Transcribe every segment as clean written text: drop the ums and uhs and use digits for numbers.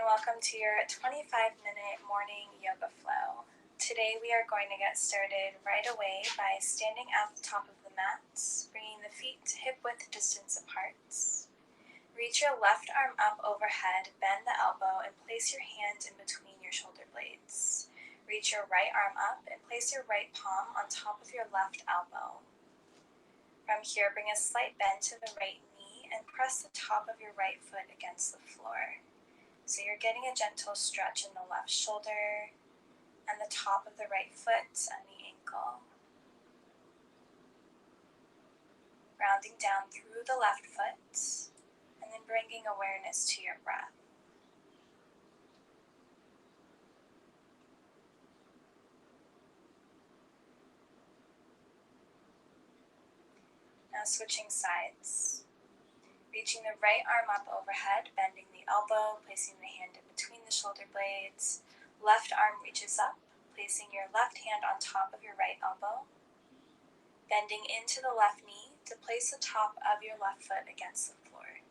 welcome to your 25-minute morning yoga flow. Today we are going to get started right away by standing at the top of the mat, bringing the feet hip-width distance apart. Reach your left arm up overhead, bend the elbow, and place your hand in between your shoulder blades. Reach your right arm up and place your right palm on top of your left elbow. From here, bring a slight bend to the right knee and press the top of your right foot against the floor. So you're getting a gentle stretch in the left shoulder and the top of the right foot and the ankle. Rounding down through the left foot and then bringing awareness to your breath. Now switching sides. Reaching the right arm up overhead, bending the elbow, placing the hand in between the shoulder blades. Left arm reaches up, placing your left hand on top of your right elbow. Bending into the left knee to place the top of your left foot against the floor.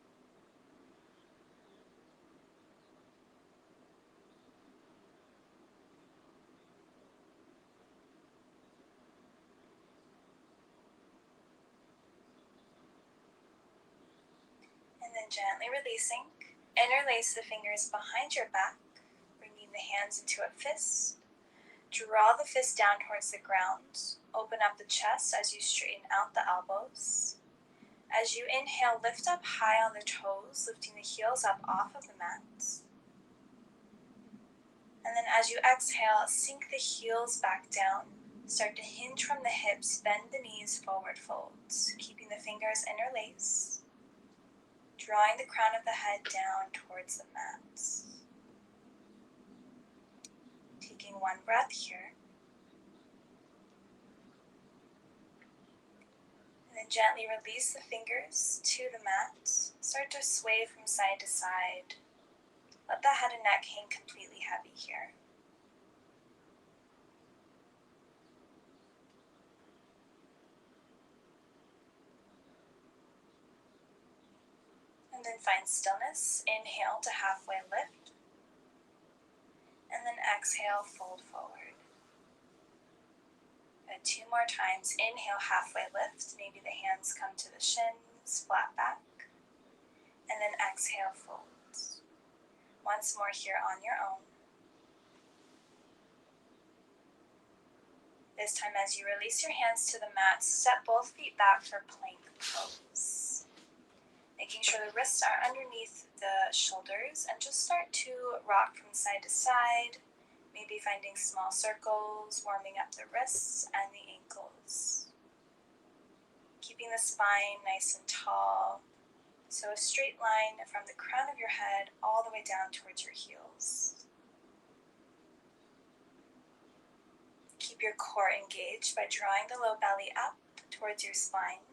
And then gently releasing, interlace the fingers behind your back, bringing the hands into a fist. Draw the fist down towards the ground. Open up the chest as you straighten out the elbows. As you inhale, lift up high on the toes, lifting the heels up off of the mat. And then as you exhale, sink the heels back down. Start to hinge from the hips, bend the knees, forward fold, keeping the fingers interlaced. Drawing the crown of the head down towards the mat. Taking one breath here. And then gently release the fingers to the mat. Start to sway from side to side. Let the head and neck hang completely heavy here. And then find stillness. Inhale to halfway lift. And then exhale, fold forward. And 2 more times. Inhale, halfway lift. Maybe the hands come to the shins, flat back. And then exhale, fold. Once more here on your own. This time as you release your hands to the mat, step both feet back for plank pose. Making sure the wrists are underneath the shoulders and just start to rock from side to side, maybe finding small circles, warming up the wrists and the ankles. Keeping the spine nice and tall, so a straight line from the crown of your head all the way down towards your heels. Keep your core engaged by drawing the low belly up towards your spine.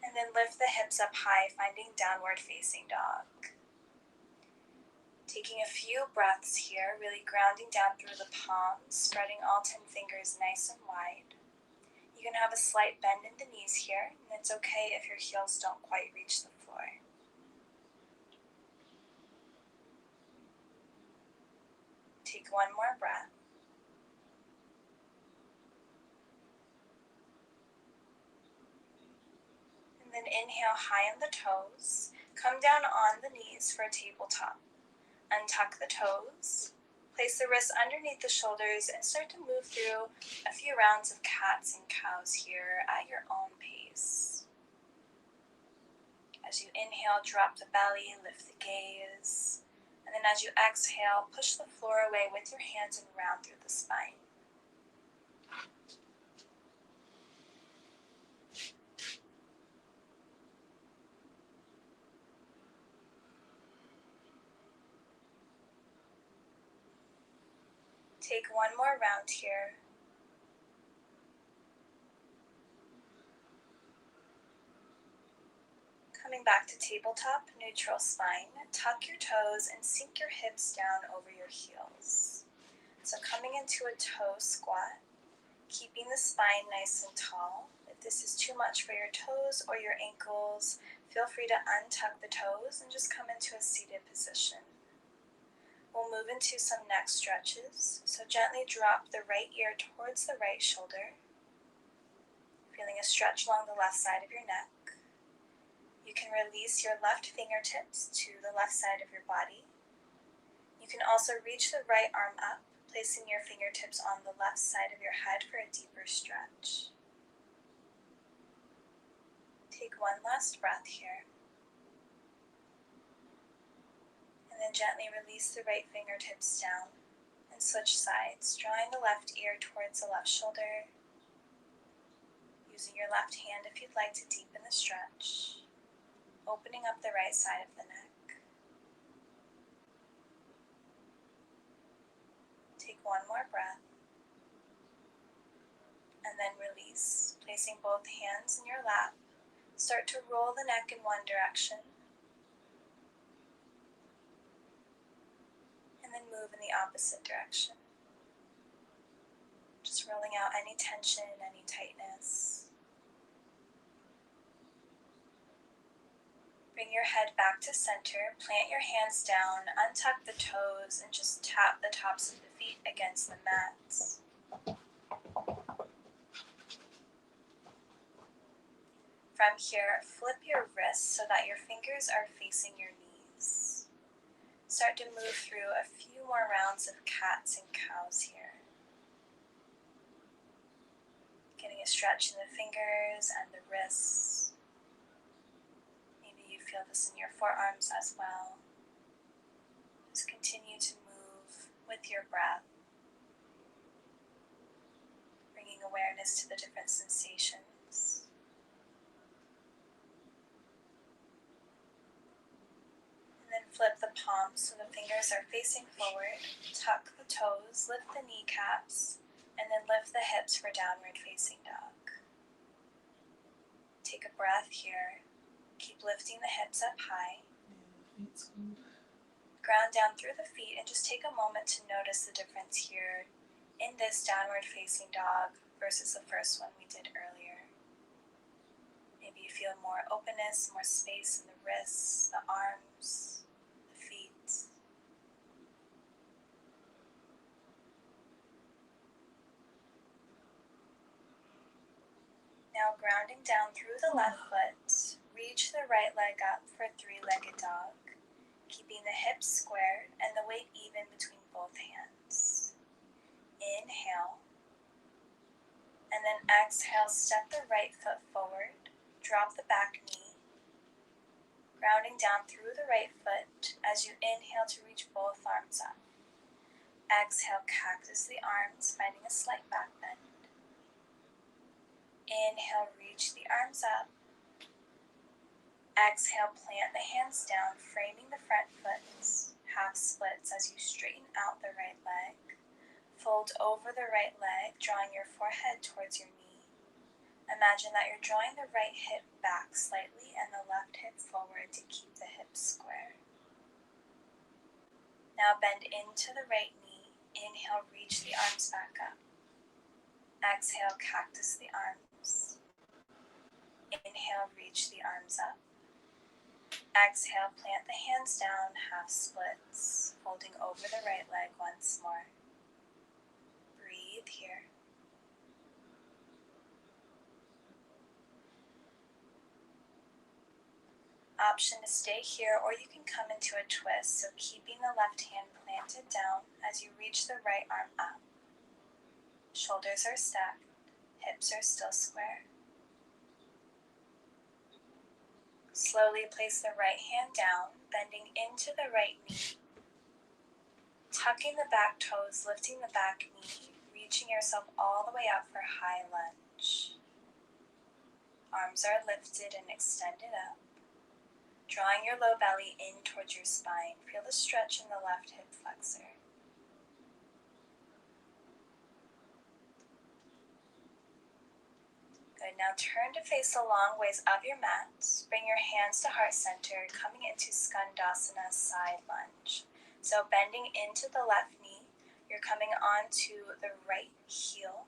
And then lift the hips up high, finding downward facing dog. Taking a few breaths here, really grounding down through the palms, spreading all 10 fingers nice and wide. You can have a slight bend in the knees here, and it's okay if your heels don't quite reach the floor. Take one more breath. And then inhale high on the toes. Come down on the knees for a tabletop. Untuck the toes. Place the wrists underneath the shoulders and start to move through a few rounds of cats and cows here at your own pace. As you inhale, drop the belly, lift the gaze. And then as you exhale, push the floor away with your hands and round through the spine. Take one more round here. Coming back to tabletop, neutral spine. Tuck your toes and sink your hips down over your heels. So coming into a toe squat, keeping the spine nice and tall. If this is too much for your toes or your ankles, feel free to untuck the toes and just come into a seated position. We'll move into some neck stretches, so gently drop the right ear towards the right shoulder, feeling a stretch along the left side of your neck. You can release your left fingertips to the left side of your body. You can also reach the right arm up, placing your fingertips on the left side of your head for a deeper stretch. Take one last breath here. And then gently release the right fingertips down and switch sides, drawing the left ear towards the left shoulder, using your left hand if you'd like to deepen the stretch, opening up the right side of the neck. Take one more breath, and then release, placing both hands in your lap. Start to roll the neck in one direction, and then move in the opposite direction. Just rolling out any tension, any tightness. Bring your head back to center, plant your hands down, untuck the toes, and just tap the tops of the feet against the mats. From here, flip your wrists so that your fingers are facing your knees. Start to move through a few more rounds of cats and cows here. Getting a stretch in the fingers and the wrists. Maybe you feel this in your forearms as well. Just continue to move with your breath, bringing awareness to the different sensations. Flip the palms so the fingers are facing forward, tuck the toes, lift the kneecaps, and then lift the hips for downward facing dog. Take a breath here. Keep lifting the hips up high. Ground down through the feet and just take a moment to notice the difference here in this downward facing dog versus the first one we did earlier. Maybe you feel more openness, more space in the wrists, the arms, now grounding down through the left foot, reach the right leg up for three-legged dog, keeping the hips squared and the weight even between both hands. Inhale, and then exhale, step the right foot forward, drop the back knee, grounding down through the right foot as you inhale to reach both arms up. Exhale, cactus the arms, finding a slight back bend. Inhale, reach the arms up. Exhale, plant the hands down, framing the front foot, half splits as you straighten out the right leg. Fold over the right leg, drawing your forehead towards your knee. Imagine that you're drawing the right hip back slightly and the left hip forward to keep the hips square. Now bend into the right knee. Inhale, reach the arms back up. Exhale, cactus the arms. Inhale, reach the arms up. Exhale, plant the hands down, half splits, folding over the right leg once more. Breathe here. Option to stay here, or you can come into a twist, so keeping the left hand planted down as you reach the right arm up. Shoulders are stacked, hips are still square. Slowly place the right hand down, bending into the right knee. Tucking the back toes, lifting the back knee, reaching yourself all the way up for high lunge. Arms are lifted and extended up. Drawing your low belly in towards your spine. Feel the stretch in the left hip flexor. Good, now turn to face the long ways of your mat. Bring your hands to heart center, coming into Skandasana side lunge. So bending into the left knee, you're coming onto the right heel.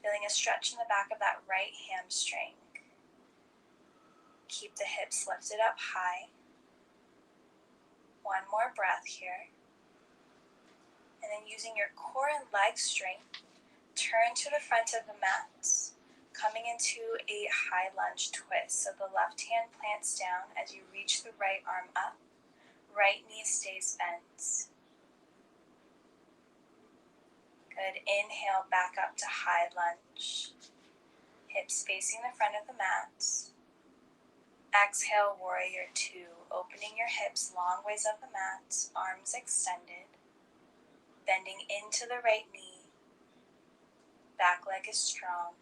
Feeling a stretch in the back of that right hamstring. Keep the hips lifted up high. One more breath here. And then using your core and leg strength, turn to the front of the mat, coming into a high lunge twist. So the left hand plants down as you reach the right arm up. Right knee stays bent. Good. Inhale back up to high lunge. Hips facing the front of the mat. Exhale, warrior two. Opening your hips long ways up the mat, arms extended. Bending into the right knee. Back leg is strong.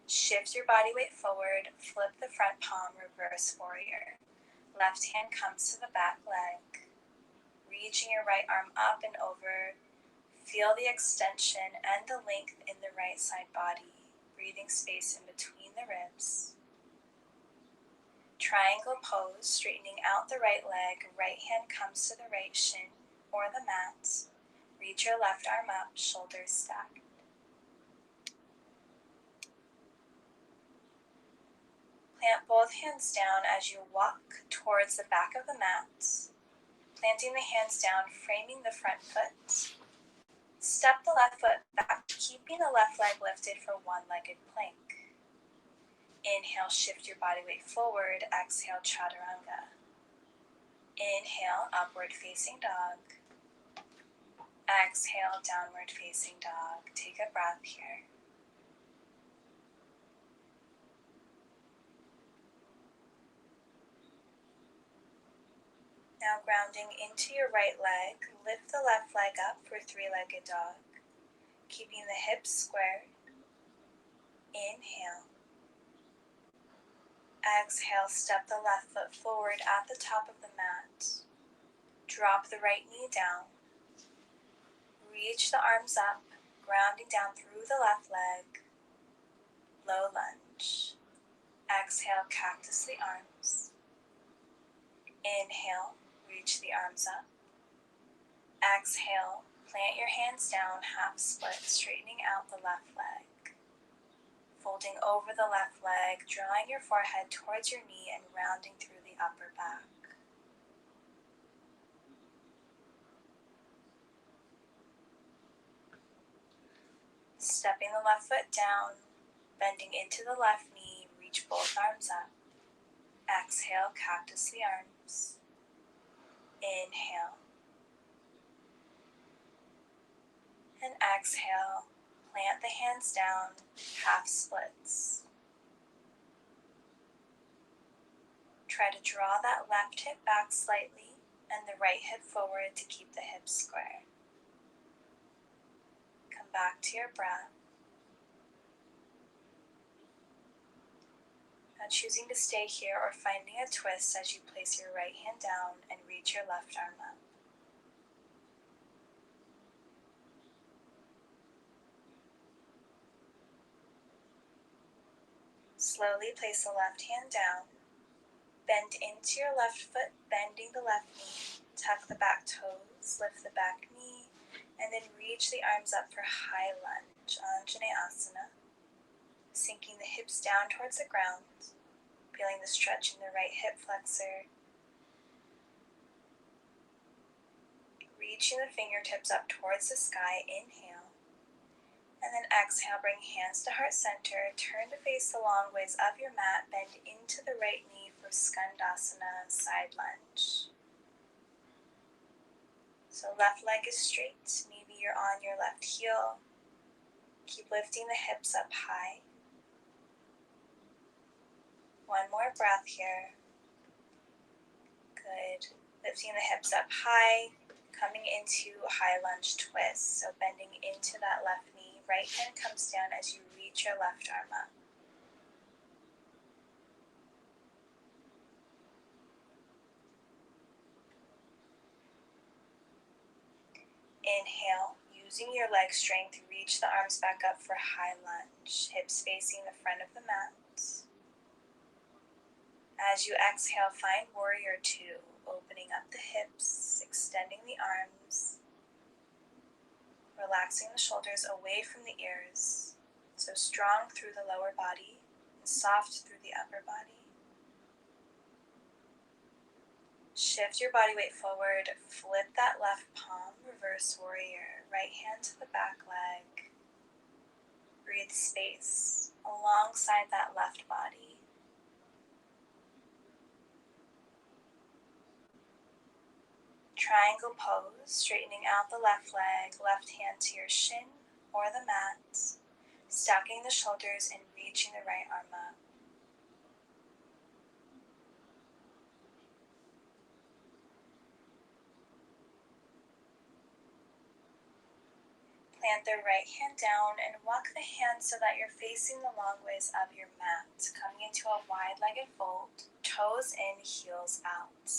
Shift your body weight forward, flip the front palm, reverse warrior. Left hand comes to the back leg. Reaching your right arm up and over. Feel the extension and the length in the right side body. Breathing space in between the ribs. Triangle pose, straightening out the right leg. Right hand comes to the right shin or the mat. Reach your left arm up, shoulders stacked. Plant both hands down as you walk towards the back of the mat. Planting the hands down, framing the front foot. Step the left foot back, keeping the left leg lifted for one-legged plank. Inhale, shift your body weight forward. Exhale, chaturanga. Inhale, upward facing dog. Exhale, downward facing dog. Take a breath here. Now grounding into your right leg, lift the left leg up for three-legged dog. Keeping the hips squared. Inhale. Exhale, step the left foot forward at the top of the mat. Drop the right knee down. Reach the arms up, grounding down through the left leg. Low lunge. Exhale, cactus the arms. Inhale, reach the arms up. Exhale, plant your hands down, half split, straightening out the left leg. Folding over the left leg, drawing your forehead towards your knee and rounding through the upper back. Stepping the left foot down, bending into the left knee, reach both arms up. Exhale, cactus the arms. Inhale. And exhale, plant the hands down, half splits. Try to draw that left hip back slightly and the right hip forward to keep the hips square. Come back to your breath. Now choosing to stay here or finding a twist as you place your right hand down and reach your left arm up. Slowly place the left hand down. Bend into your left foot, bending the left knee. Tuck the back toes, lift the back knee, and then reach the arms up for high lunge, Anjaneyasana. Sinking the hips down towards the ground, feeling the stretch in the right hip flexor. Reaching the fingertips up towards the sky, inhale. And then exhale, bring hands to heart center, turn to face the long ways of your mat, bend into the right knee for Skandasana, side lunge. So left leg is straight, maybe you're on your left heel. Keep lifting the hips up high. One more breath here. Good. Lifting the hips up high, coming into a high lunge twist. So bending into that left knee. Right hand comes down as you reach your left arm up. Inhale, using your leg strength, reach the arms back up for high lunge, hips facing the front of the mat. As you exhale, find warrior two, opening up the hips, extending the arms. relaxing the shoulders away from the ears, so strong through the lower body and soft through the upper body. Shift your body weight forward, flip that left palm, reverse warrior, right hand to the back leg. Breathe space alongside that left body. Triangle pose, straightening out the left leg, left hand to your shin or the mat, stacking the shoulders and reaching the right arm up. Plant the right hand down and walk the hand so that you're facing the long ways of your mat, coming into a wide-legged fold, toes in, heels out.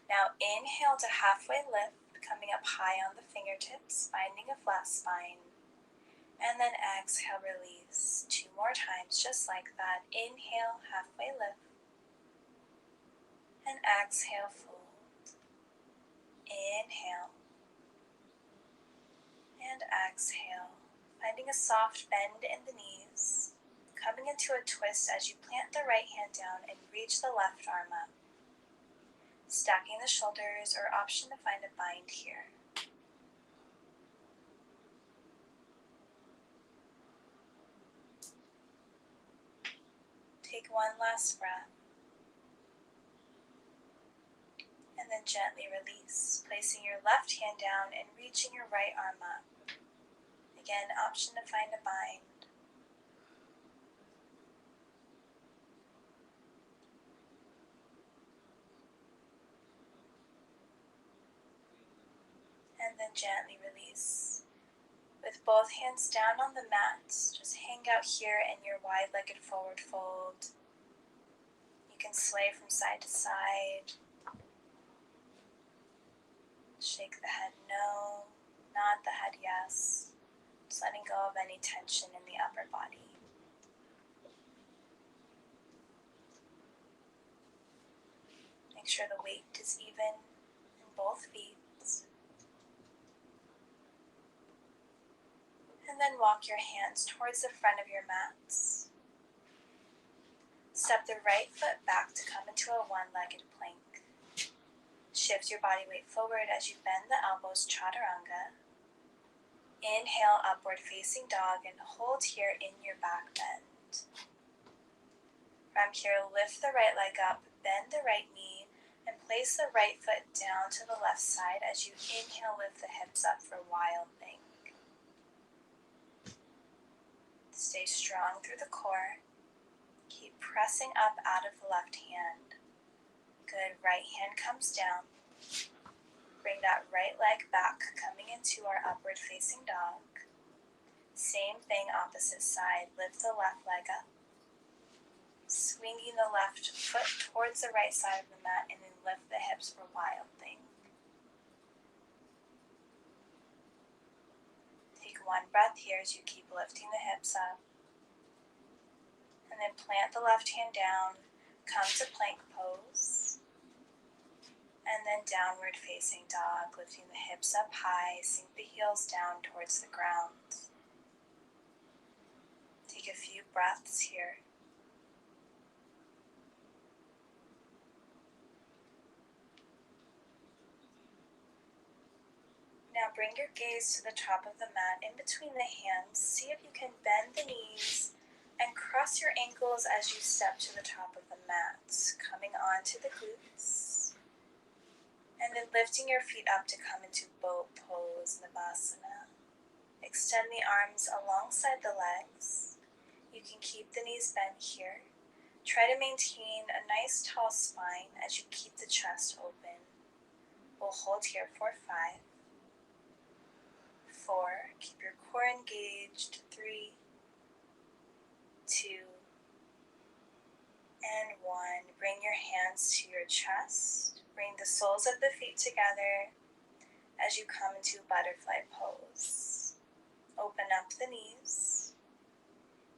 Now inhale to halfway lift, coming up high on the fingertips, finding a flat spine. And then exhale, release. 2 more times, just like that. Inhale, halfway lift. And exhale, fold. Inhale. And exhale, finding a soft bend in the knees, coming into a twist as you plant the right hand down and reach the left arm up, stacking the shoulders or option to find a bind here. Take one last breath, and then gently release, placing your left hand down and reaching your right arm up. Again, option to find a bind. And then gently release. With both hands down on the mat, just hang out here in your wide-legged forward fold. You can sway from side to side. Shake the head no, nod the head yes. Just letting go of any tension in the upper body. Make sure the weight is even in both feet. And then walk your hands towards the front of your mats. Step the right foot back to come into a one-legged plank. Shift your body weight forward as you bend the elbows, chaturanga. Inhale, upward facing dog, and hold here in your back bend. From here, lift the right leg up, bend the right knee, and place the right foot down to the left side as you inhale, lift the hips up for wild thing. Stay strong through the core. Keep pressing up out of the left hand. Good, right hand comes down. Bring that right leg back, coming into our upward facing dog. Same thing, opposite side. Lift the left leg up. Swinging the left foot towards the right side of the mat, and then lift the hips for wild thing. Take one breath here as you keep lifting the hips up. And then plant the left hand down, come to plank pose. And then downward facing dog, lifting the hips up high, sink the heels down towards the ground. Take a few breaths here. Now bring your gaze to the top of the mat in between the hands. See if you can bend the knees and cross your ankles as you step to the top of the mat, coming onto the glutes. And then lifting your feet up to come into boat pose, Navasana. Extend the arms alongside the legs. You can keep the knees bent here. Try to maintain a nice tall spine as you keep the chest open. We'll hold here for 5, 4, keep your core engaged, 3, 2, and 1. Bring your hands to your chest. Bring the soles of the feet together as you come into butterfly pose. Open up the knees.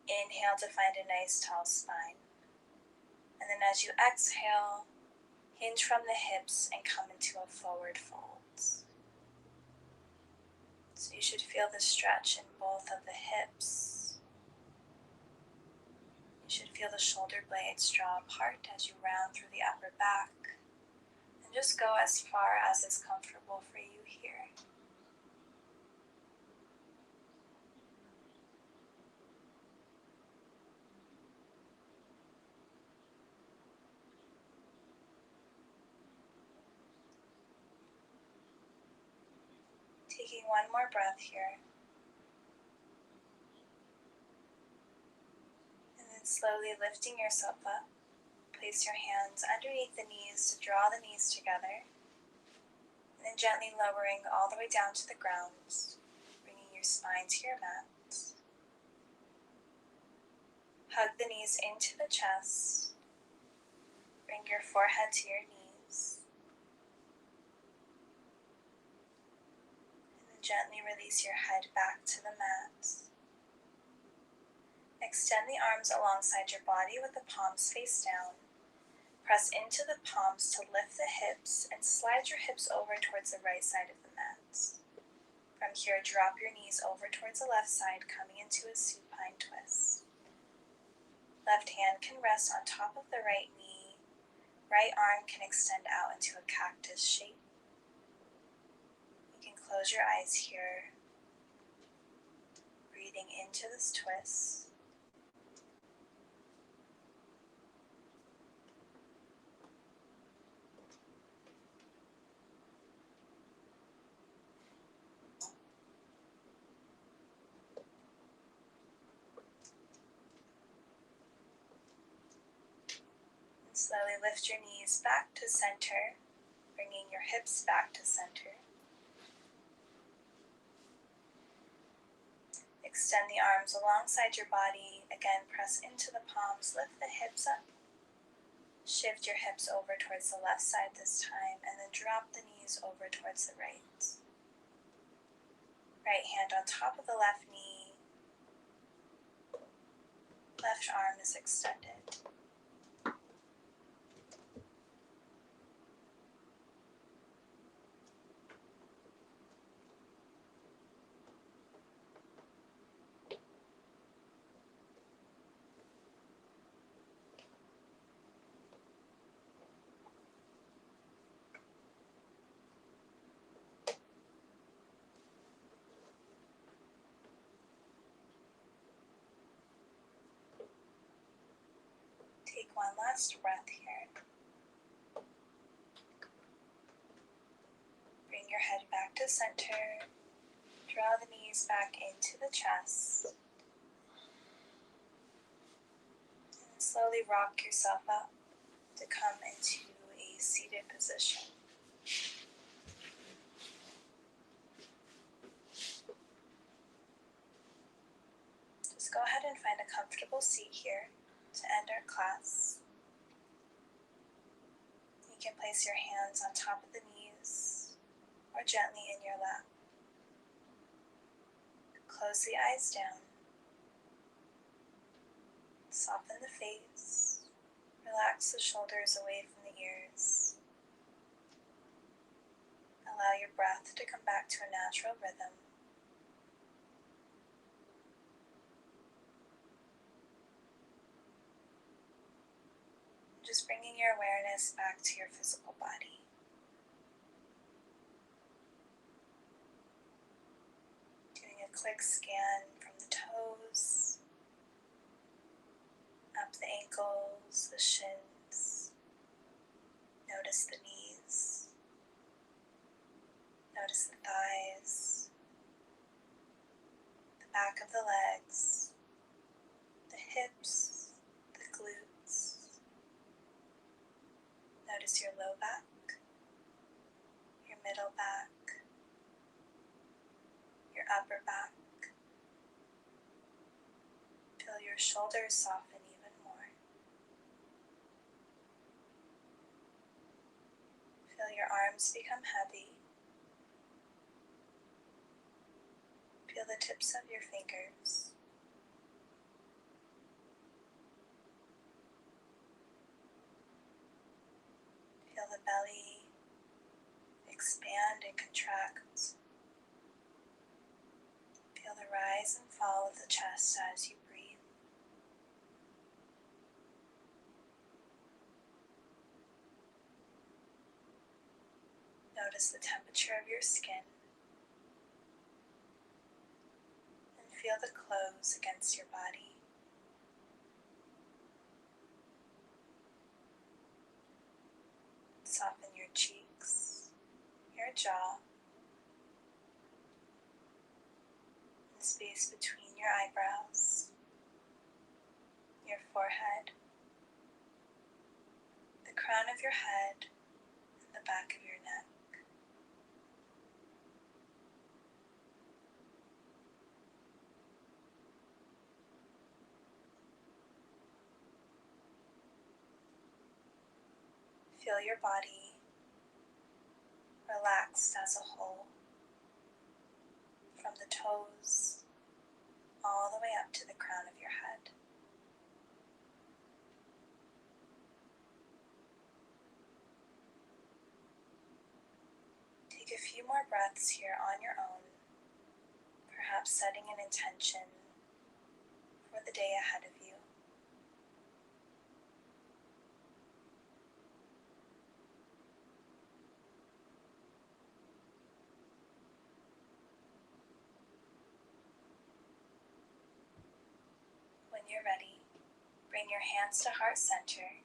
Inhale to find a nice tall spine. And then as you exhale, hinge from the hips and come into a forward fold. So you should feel the stretch in both of the hips. You should feel the shoulder blades draw apart as you round through the upper back. And just go as far as is comfortable for you here. Taking one more breath here. And then slowly lifting yourself up. Place your hands underneath the knees to draw the knees together. And then gently lowering all the way down to the ground, bringing your spine to your mat. Hug the knees into the chest. Bring your forehead to your knees. And then gently release your head back to the mat. Extend the arms alongside your body with the palms face down. Press into the palms to lift the hips and slide your hips over towards the right side of the mat. From here, drop your knees over towards the left side, coming into a supine twist. Left hand can rest on top of the right knee. Right arm can extend out into a cactus shape. You can close your eyes here, breathing into this twist. And slowly lift your knees back to center, bringing your hips back to center. Extend the arms alongside your body. Again, press into the palms, lift the hips up. Shift your hips over towards the left side this time, and then drop the knees over towards the right. Right hand on top of the left knee. Left arm is extended. Take one last breath here. Bring your head back to center. Draw the knees back into the chest. And slowly rock yourself up to come into a seated position. Just go ahead and find a comfortable seat here to end our class. You can place your hands on top of the knees or gently in your lap. Close the eyes down. Soften the face. Relax the shoulders away from the ears. Allow your breath to come back to a natural rhythm. Just bringing your awareness back to your physical body. Doing a quick scan from the toes, up the ankles, the shins. Notice the knees. Notice the thighs, the back of the legs, the hips, the glutes. Notice your low back, your middle back, your upper back. Feel your shoulders soften even more. Feel your arms become heavy. Feel the tips of your fingers. Feel the belly expand and contract. the rise and fall of the chest as you breathe. Notice the temperature of your skin and feel the clothes against your body. Soften your cheeks, your jaw, the space between your eyebrows, your forehead, the crown of your head, and the back of your neck. Feel your body relaxed as a whole, from the toes all the way up to the crown of your head. Take a few more breaths here on your own, perhaps setting an intention for the day ahead of you. When you're ready, bring your hands to heart center,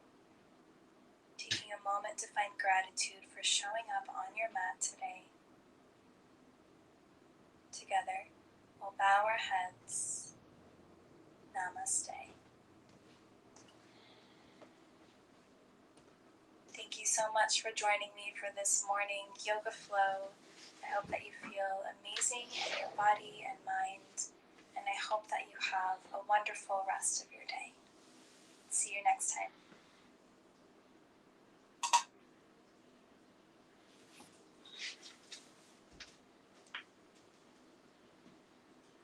taking a moment to find gratitude for showing up on your mat today. Together, we'll bow our heads. Namaste. Thank you so much for joining me for this morning yoga flow. I hope that you feel amazing in your body and mind, and I hope that you have a wonderful rest of your day.